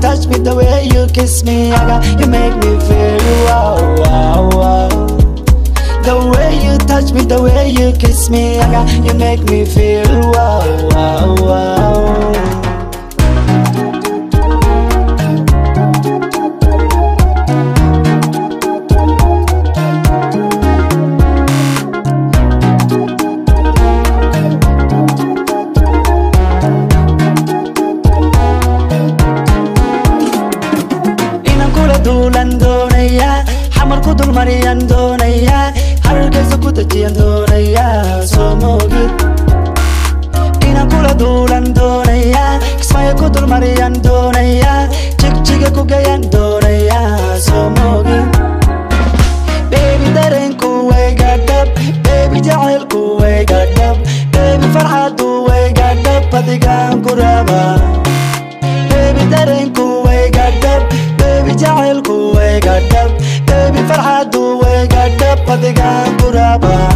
touch me, the way you kiss me, you make me feel wow, wow, wow. The way you touch me, the way you kiss me, you make me feel wow, wow, wow. Dulan doonaya xamar ku dul mariyan doonaya hargeysa ku dajiyan doonaya soo moogid inaan kula duulan doonaya kismaayo ku dul mariyan doonaya jigjiga ku gayan doonaya soo moogid baby dareenku way gadhab baby jacaylku way gadhab baby farxadu way gadhab adigaan ku rabaa baby dareenku way gadhab jacaylku way gadhab baby farxadu way gadhab adigaan ku rabaa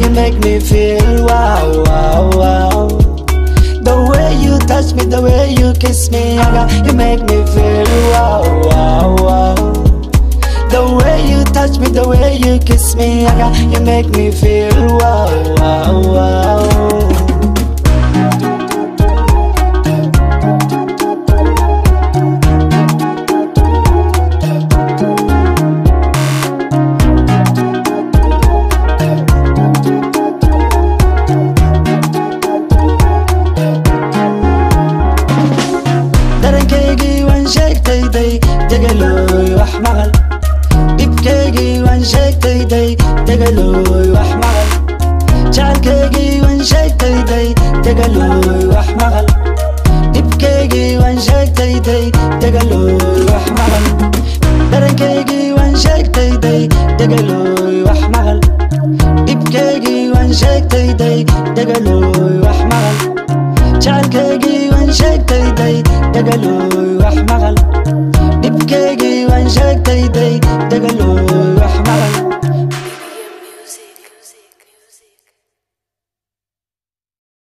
you make me feel wow, wow, wow. The way you touch me, the way you kiss me, you make me feel wow, wow, wow. The way you touch me, the way you kiss me, you make me feel wow, wow, wow. دقلوي وحمغل ببكيجي وانشيكتي دي دقلوي وحمغل جعلكيجي وانشيكتي دي دقلوي وحمغل ببكيجي وانشيكتي دي دقلوي وحمغل درنكيجي وانشيكتي دي دقلوي وحمغل ببكيجي وانشيكتي دي دقلوي وحمغل جعلكيجي وانشيكتي دي دقلوي وحمغل ببكيجي وانشيكتي دي